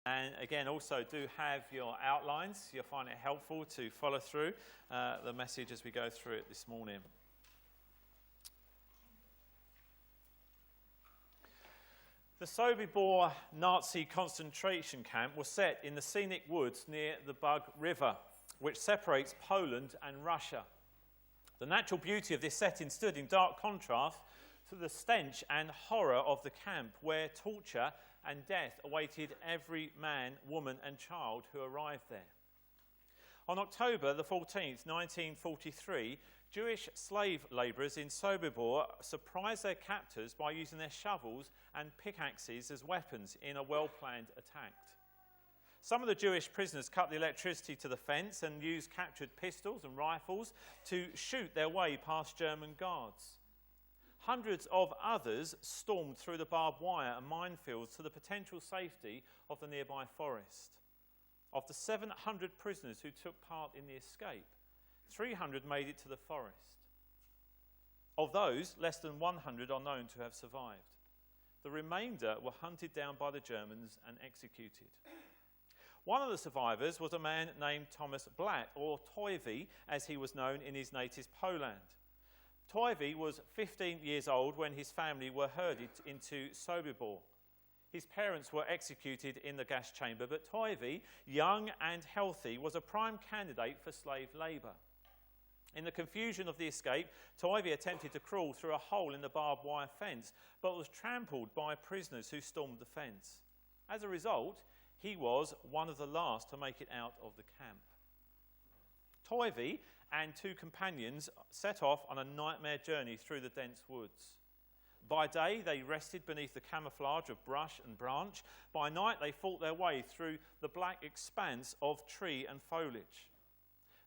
And again, also do have your outlines. You'll find it helpful to follow through the message as we go through it this morning. The Sobibor Nazi concentration camp was set in the scenic woods near the Bug River, which separates Poland and Russia. The natural beauty of this setting stood in dark contrast to the stench and horror of the camp, where torture and death awaited every man, woman and child who arrived there. On October the 14th, 1943, Jewish slave labourers in Sobibor surprised their captors by using their shovels and pickaxes as weapons in a well-planned attack. Some of the Jewish prisoners cut the electricity to the fence and used captured pistols and rifles to shoot their way past German guards. Hundreds of others stormed through the barbed wire and minefields to the potential safety of the nearby forest. Of the 700 prisoners who took part in the escape, 300 made it to the forest. Of those, less than 100 are known to have survived. The remainder were hunted down by the Germans and executed. One of the survivors was a man named Thomas Blatt, or Toivy, as he was known in his native Poland. Toivy was 15 years old when his family were herded into Sobibor. His parents were executed in the gas chamber, but Toivy, young and healthy, was a prime candidate for slave labour. In the confusion of the escape, Toivy attempted to crawl through a hole in the barbed wire fence, but was trampled by prisoners who stormed the fence. As a result, he was one of the last to make it out of the camp. Toivy and two companions set off on a nightmare journey through the dense woods. By day, they rested beneath the camouflage of brush and branch. By night, they fought their way through the black expanse of tree and foliage.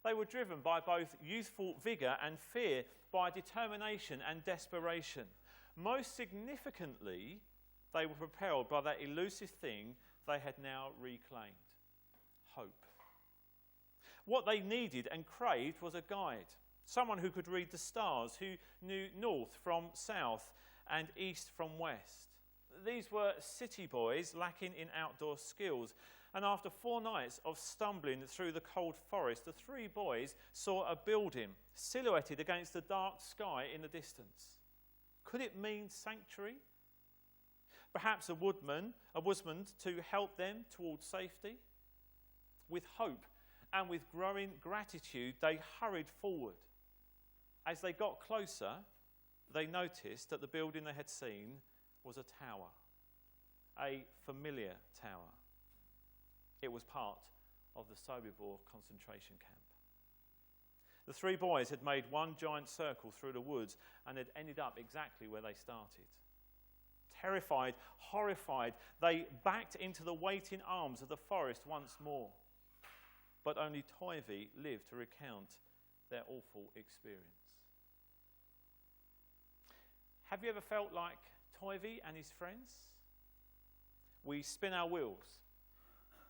They were driven by both youthful vigour and fear, by determination and desperation. Most significantly, they were propelled by that elusive thing they had now reclaimed: hope. What they needed and craved was a guide, someone who could read the stars, who knew north from south and east from west. These were city boys lacking in outdoor skills, and after 4 nights of stumbling through the cold forest, the 3 boys saw a building silhouetted against the dark sky in the distance. Could it mean sanctuary? Perhaps a woodman to help them towards safety? With hope and with growing gratitude, they hurried forward. As they got closer, they noticed that the building they had seen was a tower, a familiar tower. It was part of the Sobibor concentration camp. The 3 boys had made one giant circle through the woods and had ended up exactly where they started. Terrified, horrified, they backed into the waiting arms of the forest once more. But only Toivy lived to recount their awful experience. Have you ever felt like Toivy and his friends? We spin our wheels.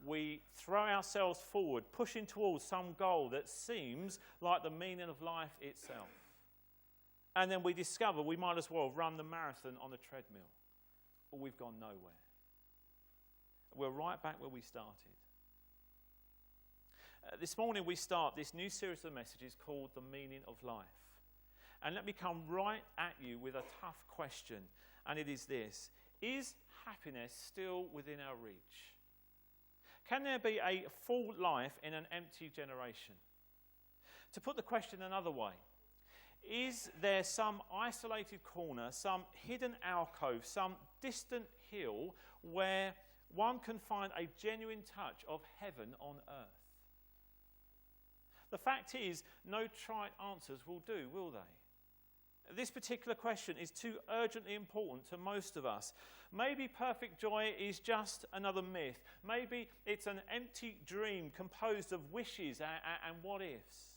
We throw ourselves forward, pushing towards some goal that seems like the meaning of life itself. And then we discover we might as well run the marathon on a treadmill, or we've gone nowhere. We're right back where we started. This morning we start this new series of messages called The Meaning of Life. And let me come right at you with a tough question, and it is this: is happiness still within our reach? Can there be a full life in an empty generation? To put the question another way, is there some isolated corner, some hidden alcove, some distant hill where one can find a genuine touch of heaven on earth? The fact is, no trite answers will do, will they? This particular question is too urgently important to most of us. Maybe perfect joy is just another myth. Maybe it's an empty dream composed of wishes and what-ifs.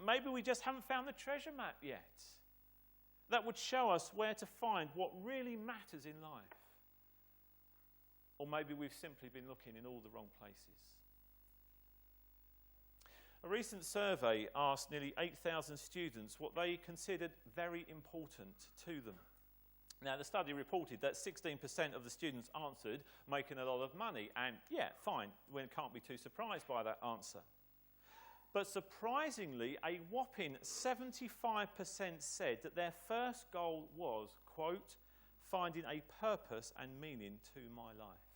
Maybe we just haven't found the treasure map yet that would show us where to find what really matters in life. Or maybe we've simply been looking in all the wrong places. A recent survey asked nearly 8,000 students what they considered very important to them. Now, the study reported that 16% of the students answered making a lot of money. And yeah, fine, we can't be too surprised by that answer. But surprisingly, a whopping 75% said that their first goal was, quote, finding a purpose and meaning to my life.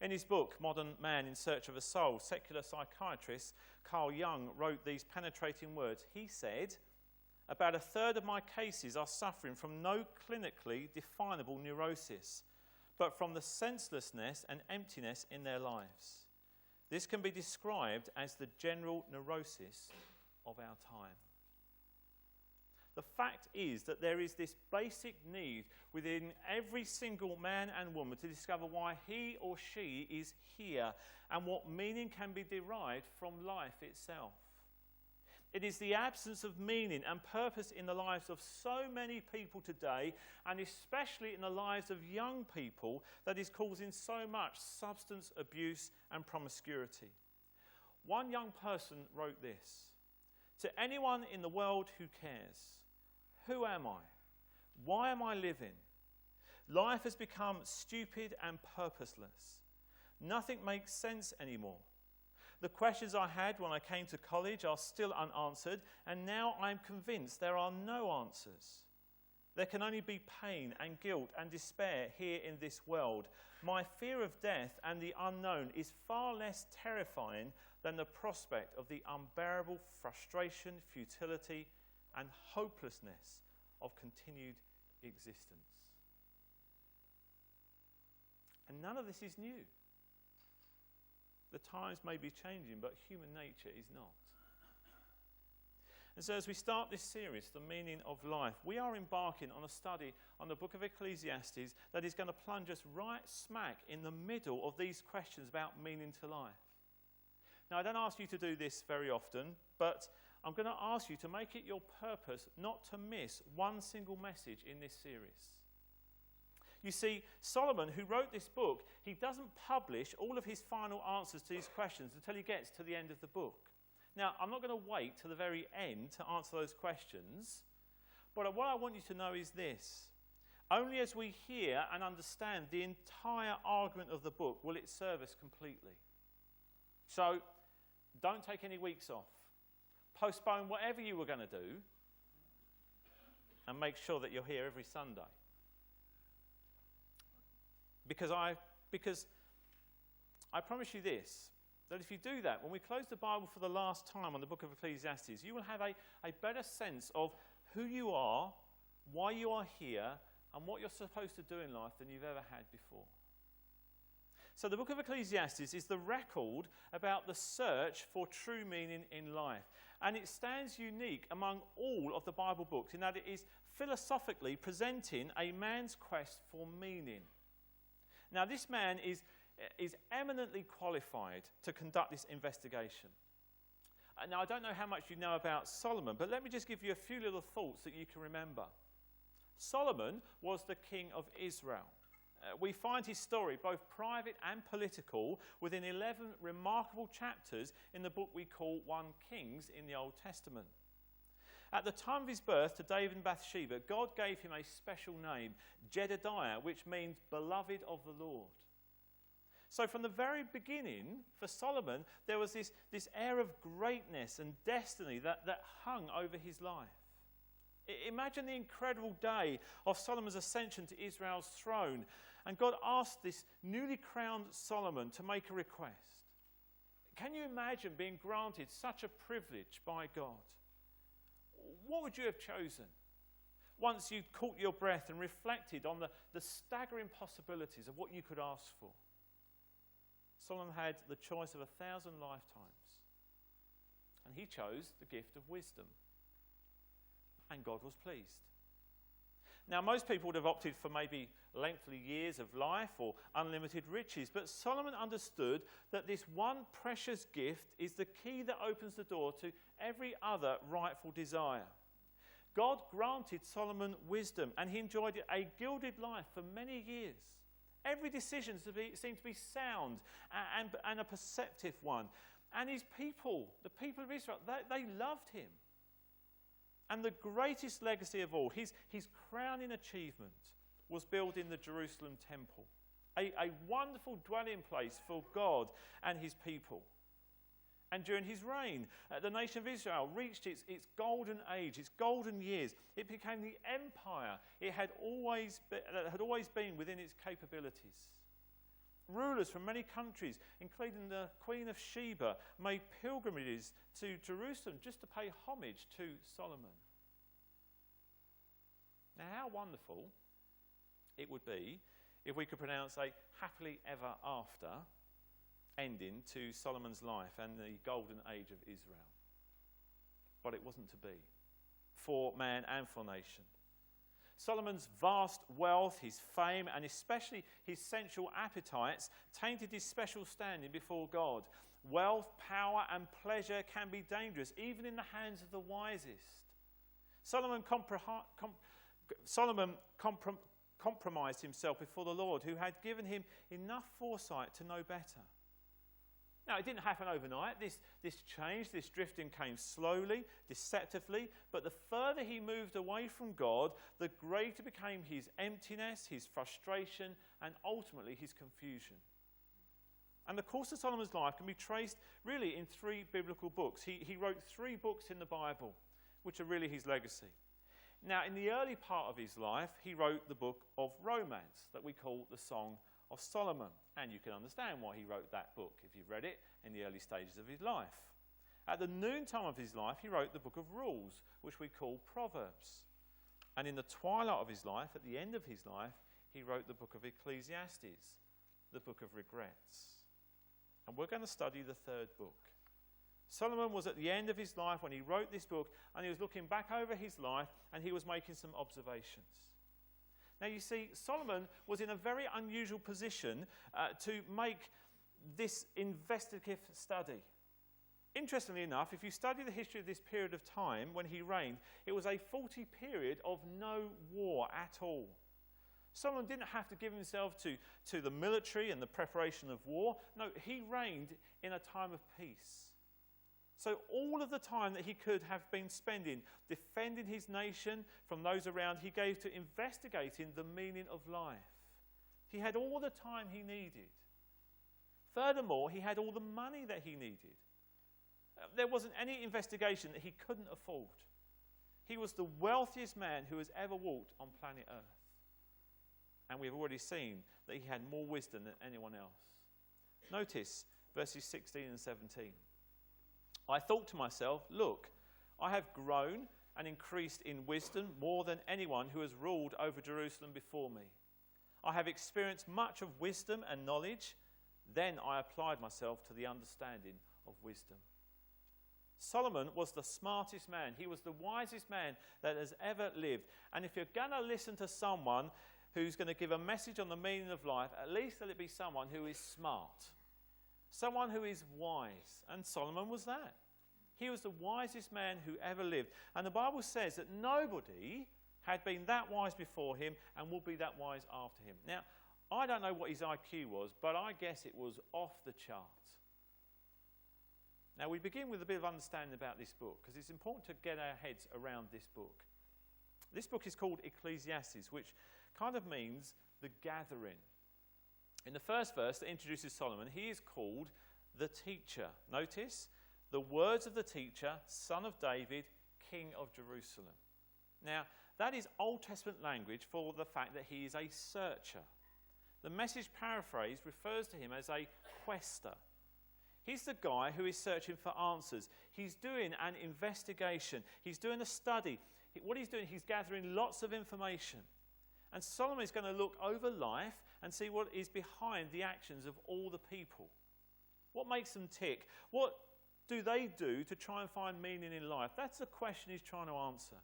In his book, Modern Man in Search of a Soul, secular psychiatrist Carl Jung wrote these penetrating words. He said, about a third of my cases are suffering from no clinically definable neurosis, but from the senselessness and emptiness in their lives. This can be described as the general neurosis of our time. The fact is that there is this basic need within every single man and woman to discover why he or she is here and what meaning can be derived from life itself. It is the absence of meaning and purpose in the lives of so many people today, and especially in the lives of young people, that is causing so much substance abuse and promiscuity. One young person wrote this: to anyone in the world who cares, who am I? Why am I living? Life has become stupid and purposeless. Nothing makes sense anymore. The questions I had when I came to college are still unanswered, and now I'm convinced there are no answers. There can only be pain and guilt and despair here in this world. My fear of death and the unknown is far less terrifying than the prospect of the unbearable frustration, futility, and hopelessness of continued existence. And none of this is new. The times may be changing, but human nature is not. And so as we start this series, The Meaning of Life, we are embarking on a study on the book of Ecclesiastes that is going to plunge us right smack in the middle of these questions about meaning to life. Now, I don't ask you to do this very often, but I'm going to ask you to make it your purpose not to miss one single message in this series. You see, Solomon, who wrote this book, he doesn't publish all of his final answers to these questions until he gets to the end of the book. Now, I'm not going to wait to the very end to answer those questions, but what I want you to know is this: only as we hear and understand the entire argument of the book will it serve us completely. So, don't take any weeks off. Postpone whatever you were going to do, and make sure that you're here every Sunday. Because I promise you this, that if you do that, when we close the Bible for the last time on the book of Ecclesiastes, you will have a better sense of who you are, why you are here, and what you're supposed to do in life than you've ever had before. So the book of Ecclesiastes is the record about the search for true meaning in life. And it stands unique among all of the Bible books in that it is philosophically presenting a man's quest for meaning. Now, this man is eminently qualified to conduct this investigation. Now, I don't know how much you know about Solomon, but let me just give you a few little thoughts that you can remember. Solomon was the king of Israel. We find his story, both private and political, within 11 remarkable chapters in the book we call 1 Kings in the Old Testament. At the time of his birth to David and Bathsheba, God gave him a special name, Jedediah, which means beloved of the Lord. So from the very beginning, for Solomon, there was this air of greatness and destiny that hung over his life. Imagine the incredible day of Solomon's ascension to Israel's throne, and God asked this newly crowned Solomon to make a request. Can you imagine being granted such a privilege by God? What would you have chosen once you'd caught your breath and reflected on the staggering possibilities of what you could ask for? Solomon had the choice of 1,000 lifetimes, and he chose the gift of wisdom, and God was pleased. Now, most people would have opted for maybe lengthy years of life or unlimited riches, but Solomon understood that this one precious gift is the key that opens the door to every other rightful desire. God granted Solomon wisdom, and he enjoyed a gilded life for many years. Every decision seemed to be sound and a perceptive one. And his people, the people of Israel, they loved him. And the greatest legacy of all, his crowning achievement, was building the Jerusalem temple, a wonderful dwelling place for God and his people. And during his reign, the nation of Israel reached its golden age, its golden years. It became the empire it had always been within its capabilities. Rulers from many countries, including the Queen of Sheba, made pilgrimages to Jerusalem just to pay homage to Solomon. Now, how wonderful it would be if we could pronounce a happily ever after ending to Solomon's life and the golden age of Israel. But it wasn't to be, for man and for nation. Solomon's vast wealth, his fame, and especially his sensual appetites tainted his special standing before God. Wealth, power, and pleasure can be dangerous, even in the hands of the wisest. Solomon compromised himself before the Lord, who had given him enough foresight to know better. Now, it didn't happen overnight. This change, this drifting came slowly, deceptively, but the further he moved away from God, the greater became his emptiness, his frustration, and ultimately his confusion. And the course of Solomon's life can be traced really in 3 biblical books. He wrote 3 books in the Bible, which are really his legacy. Now, in the early part of his life, he wrote the book of romance that we call the Song of Solomon. And you can understand why he wrote that book if you've read it in the early stages of his life. At the noontime of his life, he wrote the book of Rules, which we call Proverbs. And in the twilight of his life, at the end of his life, he wrote the book of Ecclesiastes, the book of regrets. And we're going to study the 3rd book. Solomon was at the end of his life when he wrote this book, and he was looking back over his life, and he was making some observations. Now, you see, Solomon was in a very unusual position to make this investigative study. Interestingly enough, if you study the history of this period of time when he reigned, it was a 40 period of no war at all. Solomon didn't have to give himself to the military and the preparation of war. No, he reigned in a time of peace. So all of the time that he could have been spending defending his nation from those around, he gave to investigating the meaning of life. He had all the time he needed. Furthermore, he had all the money that he needed. There wasn't any investigation that he couldn't afford. He was the wealthiest man who has ever walked on planet Earth. And we've already seen that he had more wisdom than anyone else. Notice verses 16 and 17. I thought to myself, look, I have grown and increased in wisdom more than anyone who has ruled over Jerusalem before me. I have experienced much of wisdom and knowledge. Then I applied myself to the understanding of wisdom. Solomon was the smartest man. He was the wisest man that has ever lived. And if you're going to listen to someone who's going to give a message on the meaning of life, at least let it be someone who is smart. Someone who is wise. And Solomon was that. He was the wisest man who ever lived. And the Bible says that nobody had been that wise before him and will be that wise after him. Now, I don't know what his IQ was, but I guess it was off the chart. Now, we begin with a bit of understanding about this book, because it's important to get our heads around this book. This book is called Ecclesiastes, which kind of means the gathering. In the first verse that introduces Solomon, he is called the teacher. Notice, the words of the teacher, son of David, king of Jerusalem. Now, that is Old Testament language for the fact that he is a searcher. The Message paraphrase refers to him as a quester. He's the guy who is searching for answers. He's doing an investigation. He's doing a study. What he's doing, he's gathering lots of information. And Solomon is going to look over life and see what is behind the actions of all the people. What makes them tick? What do they do to try and find meaning in life? That's the question he's trying to answer.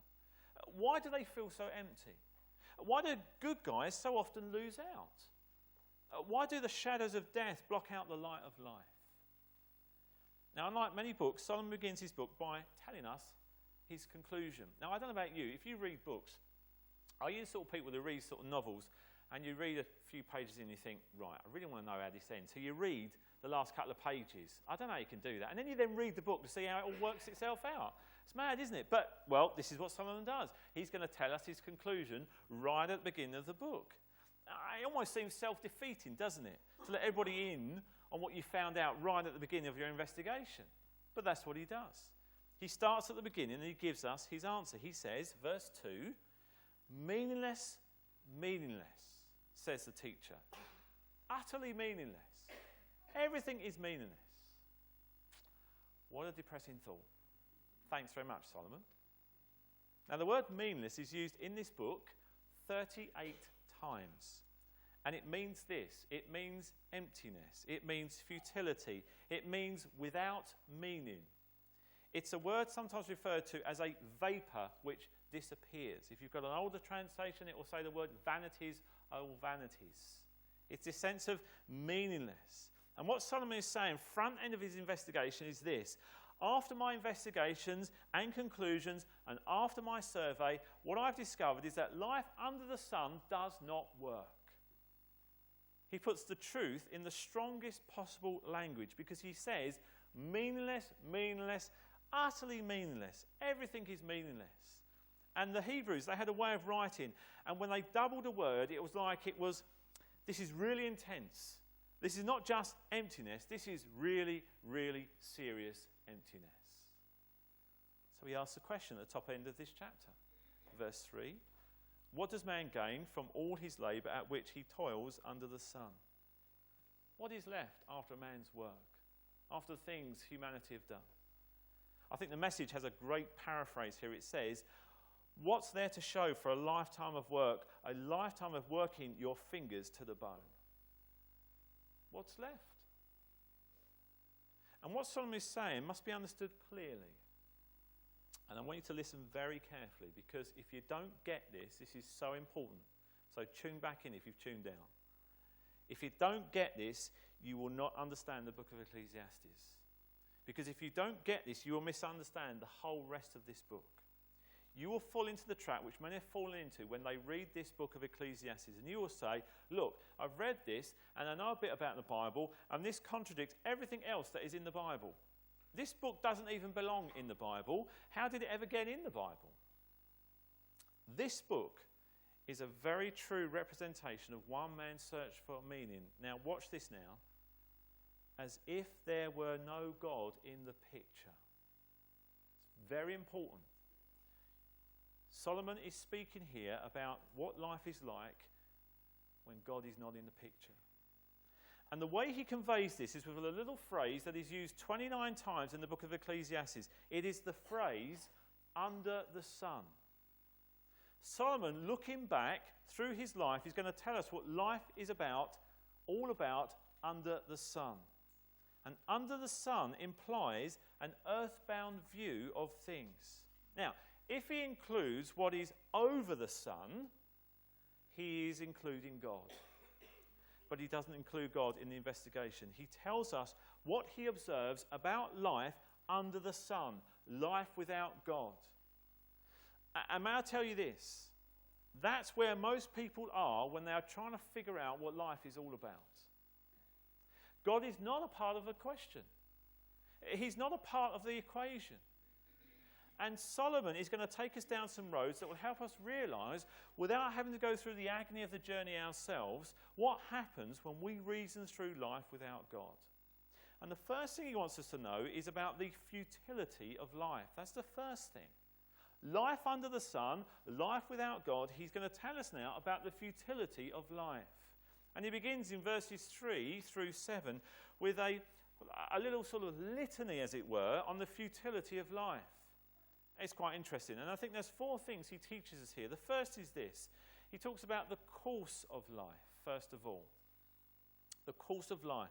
Why do they feel so empty? Why do good guys so often lose out? Why do the shadows of death block out the light of life? Now, unlike many books, Solomon begins his book by telling us his conclusion. Now, I don't know about you. If you read books, are you the sort of people who read sort of novels and you read a few pages and you think, right, I really want to know how this ends. So you read the last couple of pages. I don't know how you can do that. And then you then read the book to see how it all works itself out. It's mad, isn't it? But, well, this is what Solomon does. He's going to tell us his conclusion right at the beginning of the book. It almost seems self-defeating, doesn't it? To let everybody in on what you found out right at the beginning of your investigation. But that's what he does. He starts at the beginning and he gives us his answer. He says, verse 2, meaningless, meaningless, says the teacher. Utterly meaningless. Everything is meaningless. What a depressing thought. Thanks very much, Solomon. Now, the word meaningless is used in this book 38 times. And it means this. It means emptiness. It means futility. It means without meaning. It's a word sometimes referred to as a vapour which disappears. If you've got an older translation, it will say the word vanities, oh vanities. It's this sense of meaningless. And what Solomon is saying, front end of his investigation, is this. After my investigations and conclusions and after my survey, what I've discovered is that life under the sun does not work. He puts the truth in the strongest possible language because he says, meaningless, meaningless, utterly meaningless. Everything is meaningless. And the Hebrews, they had a way of writing, and when they doubled a word, it was like this is really intense. This is not just emptiness, this is really, really serious emptiness. So he asks the question at the top end of this chapter. Verse 3, what does man gain from all his labour at which he toils under the sun? What is left after a man's work, after the things humanity have done? I think the Message has a great paraphrase here. It says, what's there to show for a lifetime of work, a lifetime of working your fingers to the bone? What's left? And what Solomon is saying must be understood clearly. And I want you to listen very carefully, because if you don't get this, this is so important. So tune back in if you've tuned out. If you don't get this, you will not understand the book of Ecclesiastes. Because if you don't get this, you will misunderstand the whole rest of this book. You will fall into the trap which many have fallen into when they read this book of Ecclesiastes. And you will say, look, I've read this and I know a bit about the Bible, and this contradicts everything else that is in the Bible. This book doesn't even belong in the Bible. How did it ever get in the Bible? This book is a very true representation of one man's search for meaning. Now, watch this now. As if there were no God in the picture. It's very important. Solomon is speaking here about what life is like when God is not in the picture. And the way he conveys this is with a little phrase that is used 29 times in the book of Ecclesiastes. It is the phrase, under the sun. Solomon, looking back through his life, is going to tell us what life is about, all about under the sun. And under the sun implies an earthbound view of things. Now, if he includes what is over the sun, he is including God. But he doesn't include God in the investigation. He tells us what he observes about life under the sun, life without God. And may I tell you this? That's where most people are when they are trying to figure out what life is all about. God is not a part of the question. He's not a part of the equation. And Solomon is going to take us down some roads that will help us realise, without having to go through the agony of the journey ourselves, what happens when we reason through life without God. And the first thing he wants us to know is about the futility of life. That's the first thing. Life under the sun, life without God. He's going to tell us now about the futility of life. And he begins in verses 3 through 7 with a little sort of litany, as it were, on the futility of life. It's quite interesting. And I think there's 4 things he teaches us here. The first is this. He talks about the course of life, first of all. The course of life.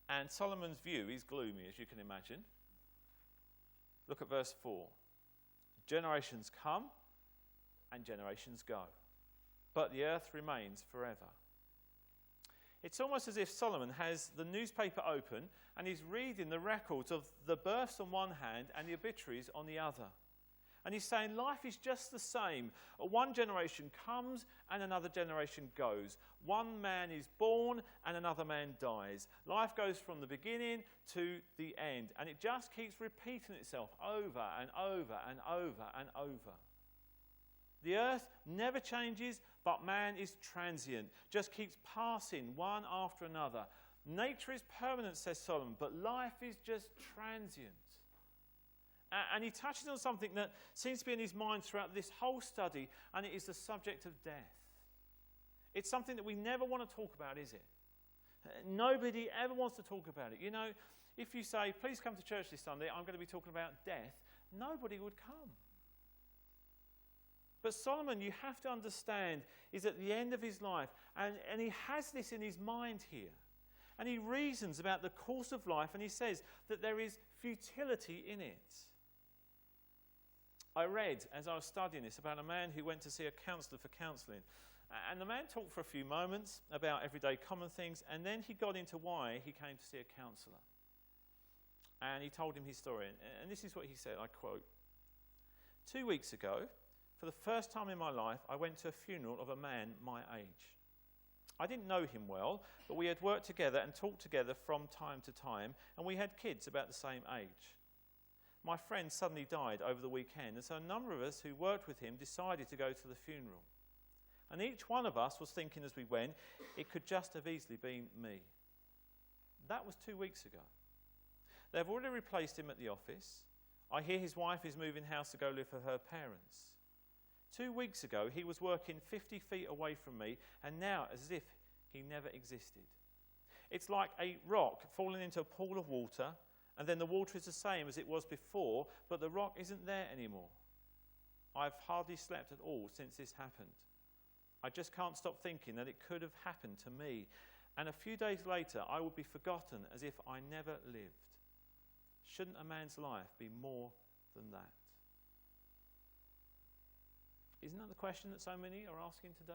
And Solomon's view is gloomy, as you can imagine. Look at verse 4. Generations come and generations go, but the earth remains forever. It's almost as if Solomon has the newspaper open and he's reading the records of the births on one hand and the obituaries on the other. And he's saying life is just the same. One generation comes and another generation goes. One man is born and another man dies. Life goes from the beginning to the end. And it just keeps repeating itself over and over and over and over. The earth never changes, but man is transient. Just keeps passing one after another. Nature is permanent, says Solomon, but life is just transient. And he touches on something that seems to be in his mind throughout this whole study, and it is the subject of death. It's something that we never want to talk about, is it? Nobody ever wants to talk about it. You know, if you say, please come to church this Sunday, I'm going to be talking about death, nobody would come. But Solomon, you have to understand, is at the end of his life, and he has this in his mind here. And he reasons about the course of life, and he says that there is futility in it. I read, as I was studying this, about a man who went to see a counsellor for counselling. And the man talked for a few moments about everyday common things, and then he got into why he came to see a counsellor. And he told him his story. And this is what he said, I quote, 2 weeks ago, for the first time in my life, I went to a funeral of a man my age. I didn't know him well, but we had worked together and talked together from time to time, and we had kids about the same age. My friend suddenly died over the weekend, and so a number of us who worked with him decided to go to the funeral. And each one of us was thinking as we went, it could just have easily been me. That was 2 weeks ago. They've already replaced him at the office. I hear his wife is moving house to go live with her parents. 2 weeks ago, he was working 50 feet away from me, and now as if he never existed. It's like a rock falling into a pool of water, and then the water is the same as it was before, but the rock isn't there anymore. I've hardly slept at all since this happened. I just can't stop thinking that it could have happened to me, and a few days later I would be forgotten as if I never lived. Shouldn't a man's life be more than that? Isn't that the question that so many are asking today?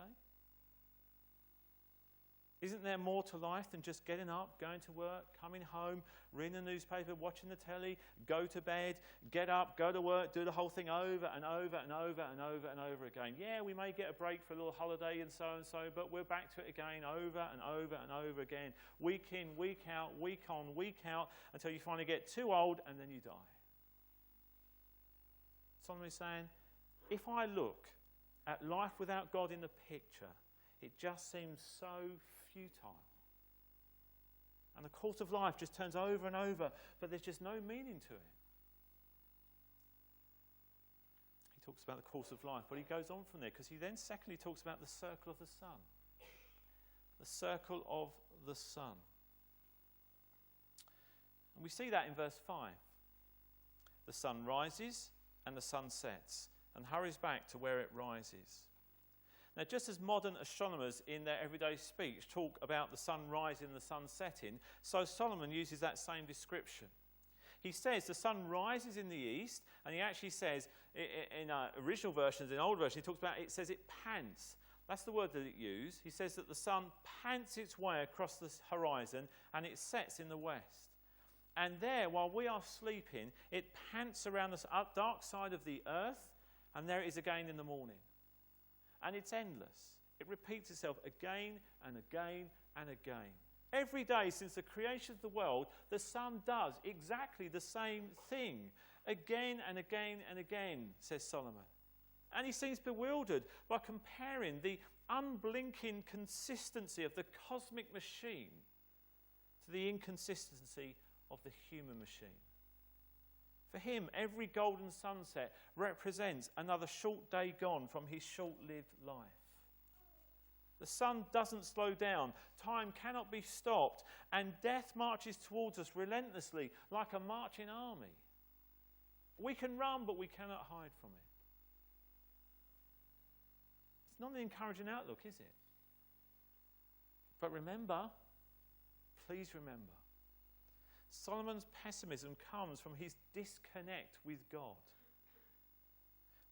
Isn't there more to life than just getting up, going to work, coming home, reading the newspaper, watching the telly, go to bed, get up, go to work, do the whole thing over and over and over and over and over again? Yeah, we may get a break for a little holiday and so, but we're back to it again over and over and over again, week in, week out, week on, week out, until you finally get too old and then you die. Solomon is saying, if I look at life without God in the picture, it just seems so futile. And the course of life just turns over and over, but there's just no meaning to it. He talks about the course of life, but he goes on from there, because he then secondly talks about the circle of the sun. The circle of the sun. And we see that in verse 5. The sun rises and the sun sets, and hurries back to where it rises. Now, just as modern astronomers in their everyday speech talk about the sun rising and the sun setting, so Solomon uses that same description. He says the sun rises in the east, and he actually says, in original versions, in old versions, he talks about, it says it pants. That's the word that it used. He says that the sun pants its way across the horizon, and it sets in the west. And there, while we are sleeping, it pants around the dark side of the earth, and there it is again in the morning. And it's endless. It repeats itself again and again and again. Every day since the creation of the world, the sun does exactly the same thing. Again and again and again, says Solomon. And he seems bewildered by comparing the unblinking consistency of the cosmic machine to the inconsistency of the human machine. For him, every golden sunset represents another short day gone from his short-lived life. The sun doesn't slow down, time cannot be stopped, and death marches towards us relentlessly like a marching army. We can run, but we cannot hide from it. It's not an encouraging outlook, is it? But remember, please remember, Solomon's pessimism comes from his disconnect with God.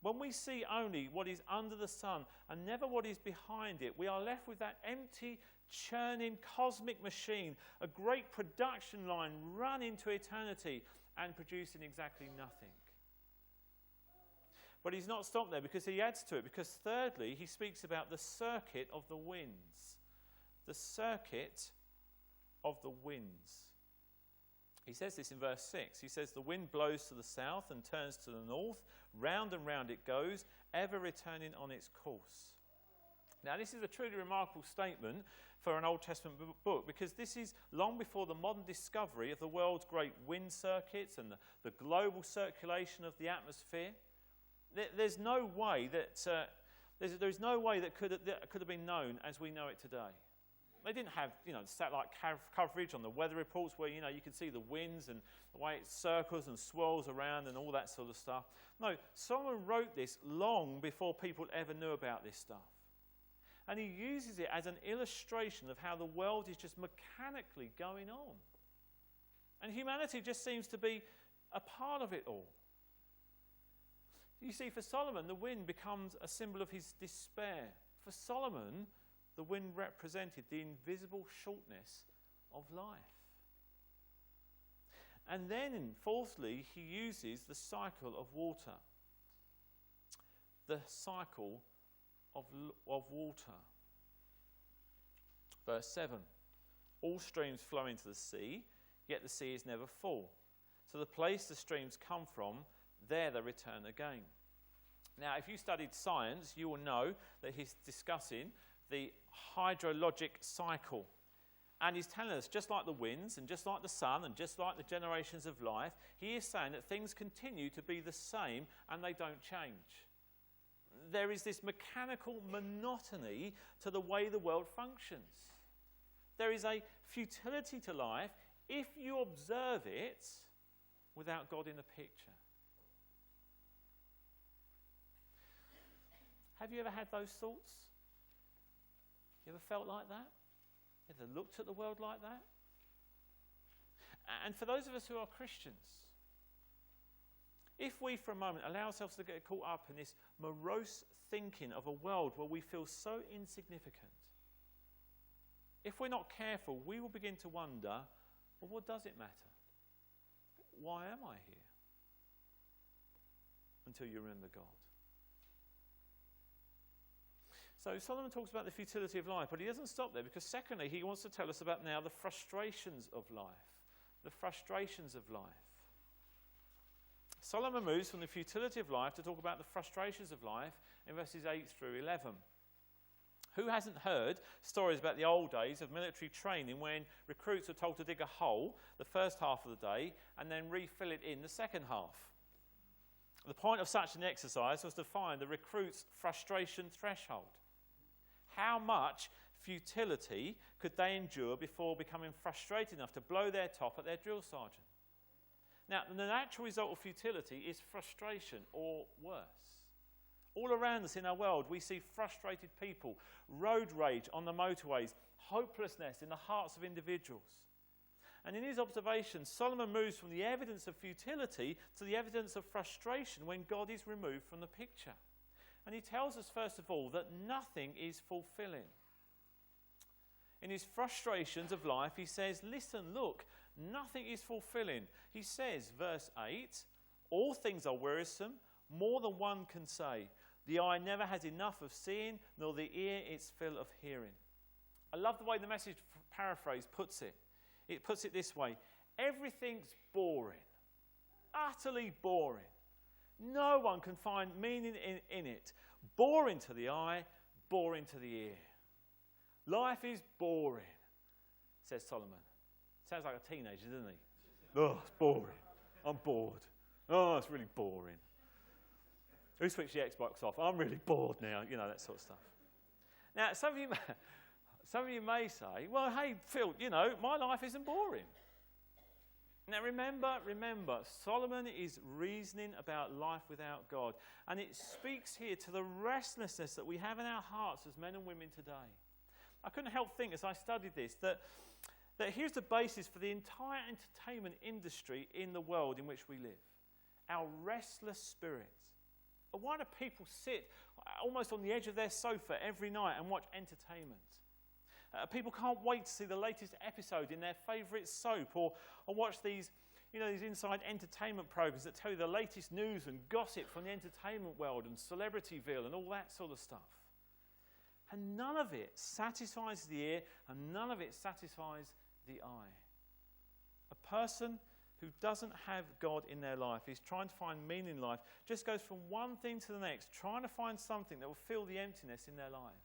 When we see only what is under the sun and never what is behind it, we are left with that empty, churning cosmic machine, a great production line run into eternity and producing exactly nothing. But he's not stopped there, because he adds to it. Because thirdly, he speaks about the circuit of the winds. The circuit of the winds. He says this in verse 6. He says, the wind blows to the south and turns to the north. Round and round it goes, ever returning on its course. Now, this is a truly remarkable statement for an Old Testament book, because this is long before the modern discovery of the world's great wind circuits and the global circulation of the atmosphere. There's no way that there's no way that could have been known as we know it today. They didn't have, satellite coverage on the weather reports where, you can see the winds and the way it circles and swirls around and all that sort of stuff. No, Solomon wrote this long before people ever knew about this stuff. And he uses it as an illustration of how the world is just mechanically going on. And humanity just seems to be a part of it all. You see, for Solomon, the wind becomes a symbol of his despair. For Solomon, the wind represented the invisible shortness of life. And then, fourthly, he uses the cycle of water. The cycle of water. Verse 7. All streams flow into the sea, yet the sea is never full. So the place the streams come from, there they return again. Now, if you studied science, you will know that he's discussing the hydrologic cycle. And he's telling us, just like the winds and just like the sun and just like the generations of life, he is saying that things continue to be the same and they don't change. There is this mechanical monotony to the way the world functions. There is a futility to life if you observe it without God in the picture. Have you ever had those thoughts? You ever felt like that? You ever looked at the world like that? And for those of us who are Christians, if we for a moment allow ourselves to get caught up in this morose thinking of a world where we feel so insignificant, if we're not careful, we will begin to wonder, well, what does it matter? Why am I here? Until you remember God. So Solomon talks about the futility of life, but he doesn't stop there, because secondly, he wants to tell us about now the frustrations of life. The frustrations of life. Solomon moves from the futility of life to talk about the frustrations of life in verses 8 through 11. Who hasn't heard stories about the old days of military training when recruits were told to dig a hole the first half of the day and then refill it in the second half? The point of such an exercise was to find the recruit's frustration threshold. How much futility could they endure before becoming frustrated enough to blow their top at their drill sergeant? Now, the natural result of futility is frustration, or worse. All around us in our world, we see frustrated people, road rage on the motorways, hopelessness in the hearts of individuals. And in his observation, Solomon moves from the evidence of futility to the evidence of frustration when God is removed from the picture. And he tells us, first of all, that nothing is fulfilling. In his frustrations of life, he says, listen, look, nothing is fulfilling. He says, verse 8, all things are wearisome, more than one can say. The eye never has enough of seeing, nor the ear its fill of hearing. I love the way the Message paraphrase puts it. It puts it this way: everything's boring, utterly boring. No one can find meaning in it. Boring to the eye, boring to the ear. Life is boring, says Solomon. Sounds like a teenager, doesn't he? Oh, it's boring. I'm bored. Oh, it's really boring. Who switched the Xbox off? I'm really bored now. That sort of stuff. Now, some of you may say, well, hey, Phil, my life isn't boring. Now, remember, Solomon is reasoning about life without God. And it speaks here to the restlessness that we have in our hearts as men and women today. I couldn't help think, as I studied this, that here's the basis for the entire entertainment industry in the world in which we live. Our restless spirits. Why do people sit almost on the edge of their sofa every night and watch entertainment? People can't wait to see the latest episode in their favourite soap or watch these these inside entertainment programs that tell you the latest news and gossip from the entertainment world and Celebrityville and all that sort of stuff. And none of it satisfies the ear and none of it satisfies the eye. A person who doesn't have God in their life, is trying to find meaning in life, just goes from one thing to the next, trying to find something that will fill the emptiness in their lives.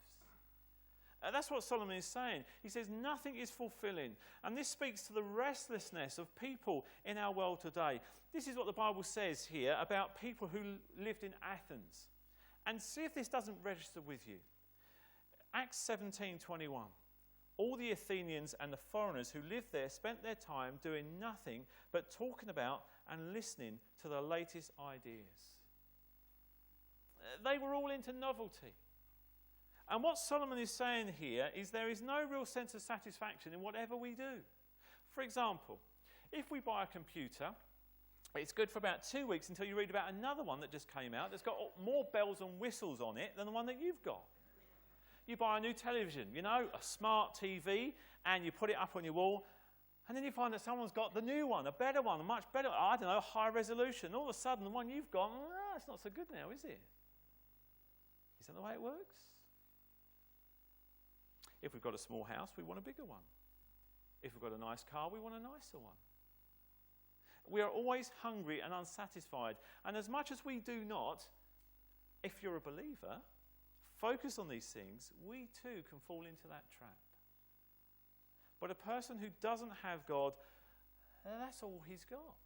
That's what Solomon is saying. He says nothing is fulfilling. And this speaks to the restlessness of people in our world today. This is what the Bible says here about people who lived in Athens. And see if this doesn't register with you. Acts 17:21. All the Athenians and the foreigners who lived there spent their time doing nothing but talking about and listening to the latest ideas. They were all into novelty. And what Solomon is saying here is there is no real sense of satisfaction in whatever we do. For example, if we buy a computer, it's good for about 2 weeks until you read about another one that just came out that's got more bells and whistles on it than the one that you've got. You buy a new television, a smart TV, and you put it up on your wall, and then you find that someone's got the new one, a better one, a much better, high resolution. All of a sudden, the one you've got, it's not so good now, is it? Is that the way it works? If we've got a small house, we want a bigger one. If we've got a nice car, we want a nicer one. We are always hungry and unsatisfied. And as much as we do not, if you're a believer, focus on these things, we too can fall into that trap. But a person who doesn't have God, that's all he's got.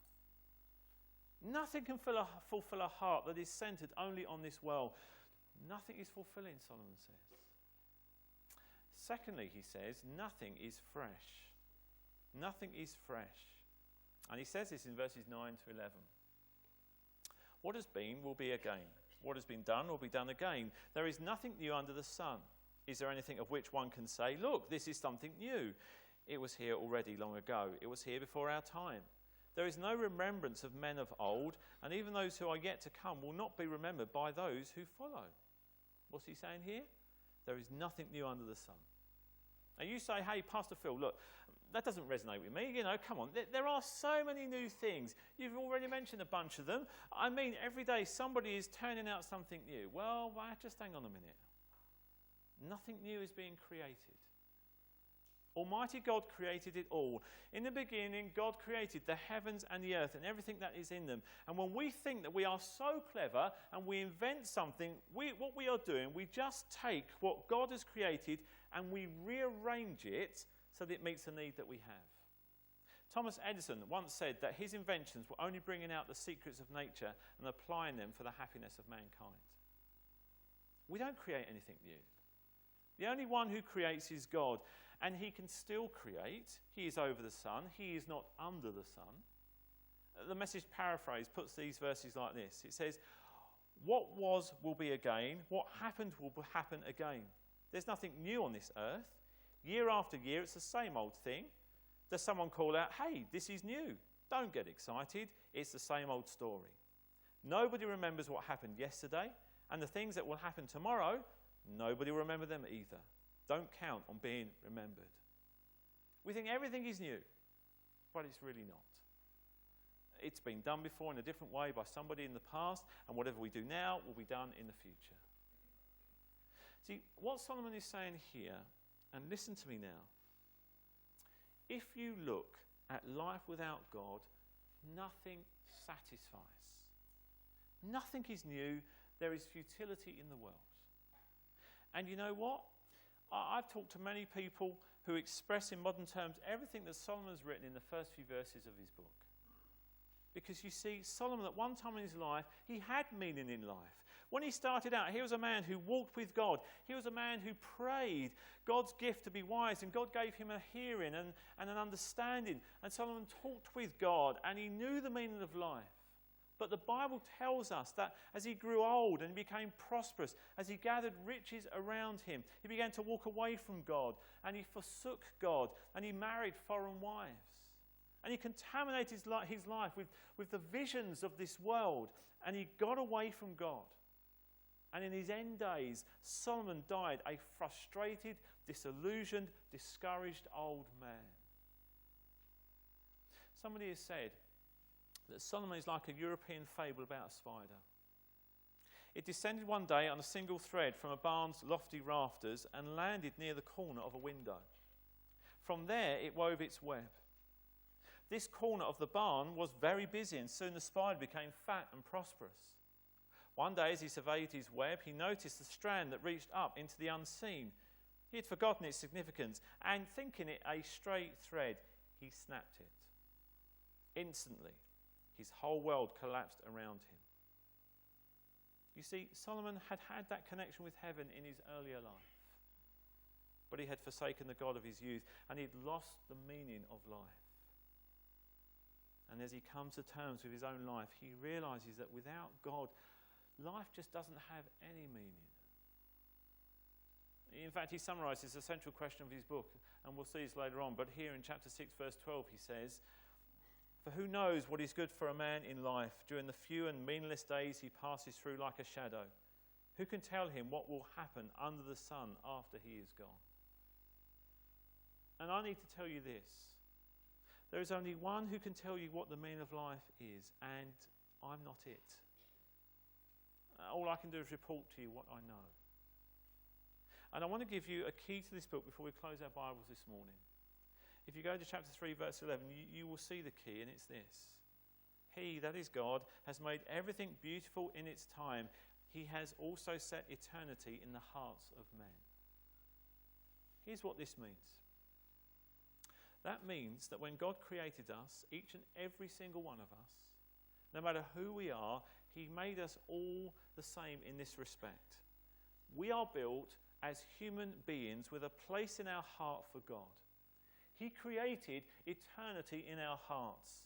Nothing can fulfill a heart that is centered only on this world. Nothing is fulfilling, Solomon says. Secondly, he says, nothing is fresh. Nothing is fresh. And he says this in verses 9 to 11. What has been will be again. What has been done will be done again. There is nothing new under the sun. Is there anything of which one can say, look, this is something new? It was here already long ago. It was here before our time. There is no remembrance of men of old, and even those who are yet to come will not be remembered by those who follow. What's he saying here? There is nothing new under the sun. Now you say, hey, Pastor Phil, look, that doesn't resonate with me. Come on. There are so many new things. You've already mentioned a bunch of them. I mean, every day somebody is turning out something new. Well, just hang on a minute. Nothing new is being created. Almighty God created it all. In the beginning, God created the heavens and the earth and everything that is in them. And when we think that we are so clever and we invent something, what we are doing, we just take what God has created and we rearrange it so that it meets the need that we have. Thomas Edison once said that his inventions were only bringing out the secrets of nature and applying them for the happiness of mankind. We don't create anything new. The only one who creates is God, and he can still create. He is over the sun. He is not under the sun. The Message paraphrase puts these verses like this. It says, what was will be again. What happened will happen again. There's nothing new on this earth. Year after year, it's the same old thing. Does someone call out, hey, this is new? Don't get excited. It's the same old story. Nobody remembers what happened yesterday, and the things that will happen tomorrow, nobody will remember them either. Don't count on being remembered. We think everything is new, but it's really not. It's been done before in a different way by somebody in the past, and whatever we do now will be done in the future. See, what Solomon is saying here, and listen to me now, if you look at life without God, nothing satisfies. Nothing is new. There is futility in the world. And you know what? I've talked to many people who express in modern terms everything that Solomon's written in the first few verses of his book. Because you see, Solomon at one time in his life, he had meaning in life. When he started out, he was a man who walked with God. He was a man who prayed God's gift to be wise, and God gave him a hearing and an understanding. And Solomon talked with God, and he knew the meaning of life. But the Bible tells us that as he grew old and became prosperous, as he gathered riches around him, he began to walk away from God, and he forsook God, and he married foreign wives. And he contaminated his life with the visions of this world, and he got away from God. And in his end days, Solomon died a frustrated, disillusioned, discouraged old man. Somebody has said, that Solomon is like a European fable about a spider. It descended one day on a single thread from a barn's lofty rafters and landed near the corner of a window. From there it wove its web. This corner of the barn was very busy, and soon the spider became fat and prosperous. One day, as he surveyed his web, he noticed a strand that reached up into the unseen. He had forgotten its significance, and thinking it a stray thread, he snapped it. Instantly, his whole world collapsed around him. You see, Solomon had had that connection with heaven in his earlier life, but he had forsaken the God of his youth, and he'd lost the meaning of life. And as he comes to terms with his own life, he realizes that without God, life just doesn't have any meaning. In fact, he summarizes the central question of his book, and we'll see this later on, but here in chapter 6, verse 12, he says, "For who knows what is good for a man in life during the few and meaningless days he passes through like a shadow? Who can tell him what will happen under the sun after he is gone?" And I need to tell you this. There is only one who can tell you what the meaning of life is, and I'm not it. All I can do is report to you what I know. And I want to give you a key to this book before we close our Bibles this morning. If you go to chapter 3, verse 11, you will see the key, and it's this. He, that is God, has made everything beautiful in its time. He has also set eternity in the hearts of men. Here's what this means. That means that when God created us, each and every single one of us, no matter who we are, he made us all the same in this respect. We are built as human beings with a place in our heart for God. He created eternity in our hearts.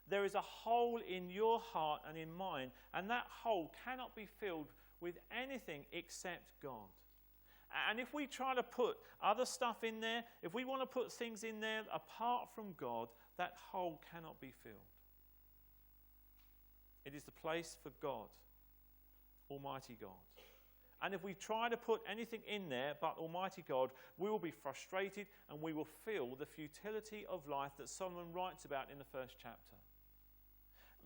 There is a hole in your heart and in mine, and that hole cannot be filled with anything except God. And if we try to put other stuff in there, if we want to put things in there apart from God, that hole cannot be filled. It is the place for God, Almighty God. And if we try to put anything in there but Almighty God, we will be frustrated and we will feel the futility of life that Solomon writes about in the first chapter.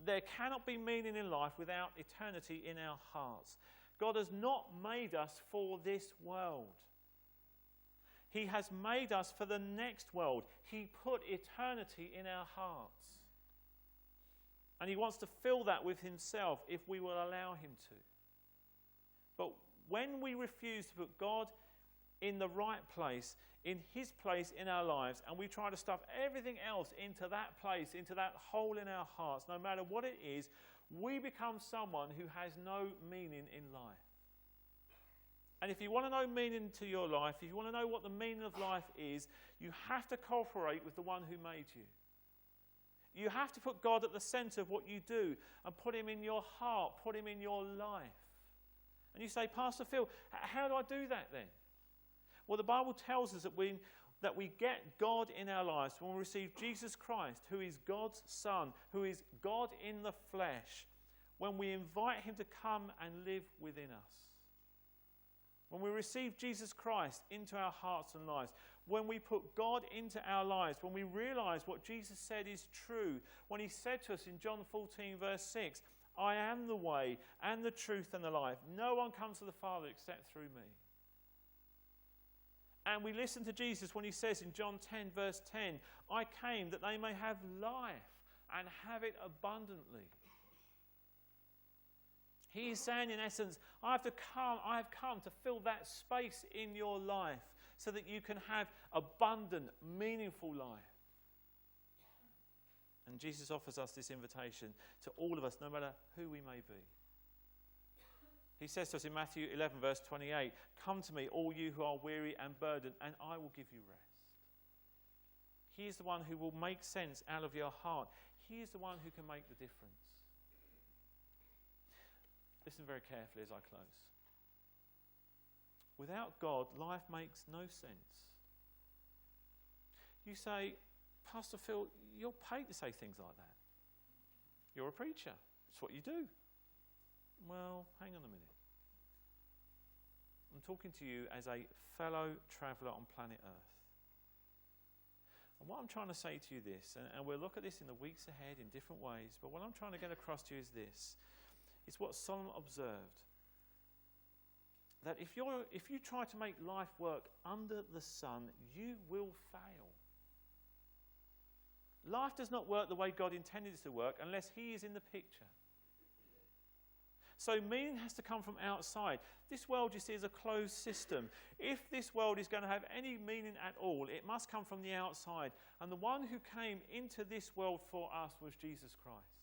There cannot be meaning in life without eternity in our hearts. God has not made us for this world. He has made us for the next world. He put eternity in our hearts. And he wants to fill that with himself if we will allow him to. But when we refuse to put God in the right place, in his place in our lives, and we try to stuff everything else into that place, into that hole in our hearts, no matter what it is, we become someone who has no meaning in life. And if you want to know meaning to your life, if you want to know what the meaning of life is, you have to cooperate with the one who made you. You have to put God at the centre of what you do and put him in your heart, put him in your life. And you say, Pastor Phil, how do I do that then? Well, the Bible tells us that we get God in our lives when we receive Jesus Christ, who is God's Son, who is God in the flesh, when we invite him to come and live within us. When we receive Jesus Christ into our hearts and lives, when we put God into our lives, when we realize what Jesus said is true, when he said to us in John 14, verse 6, I am the way and the truth and the life. No one comes to the Father except through me. And we listen to Jesus when he says in John 10, verse 10, I came that they may have life and have it abundantly. He is saying, in essence, I have come to fill that space in your life so that you can have abundant, meaningful life. And Jesus offers us this invitation to all of us, no matter who we may be. He says to us in Matthew 11, verse 28, come to me, all you who are weary and burdened, and I will give you rest. He is the one who will make sense out of your heart. He is the one who can make the difference. Listen very carefully as I close. Without God, life makes no sense. You say, Pastor Phil, you're paid to say things like that. You're a preacher. It's what you do. Well, hang on a minute. I'm talking to you as a fellow traveller on planet Earth. And what I'm trying to say to you this, and we'll look at this in the weeks ahead in different ways, but what I'm trying to get across to you is this. It's what Solomon observed. That if you try to make life work under the sun, you will fail. Life does not work the way God intended it to work unless He is in the picture. So meaning has to come from outside. This world, you see, is a closed system. If this world is going to have any meaning at all, it must come from the outside. And the one who came into this world for us was Jesus Christ.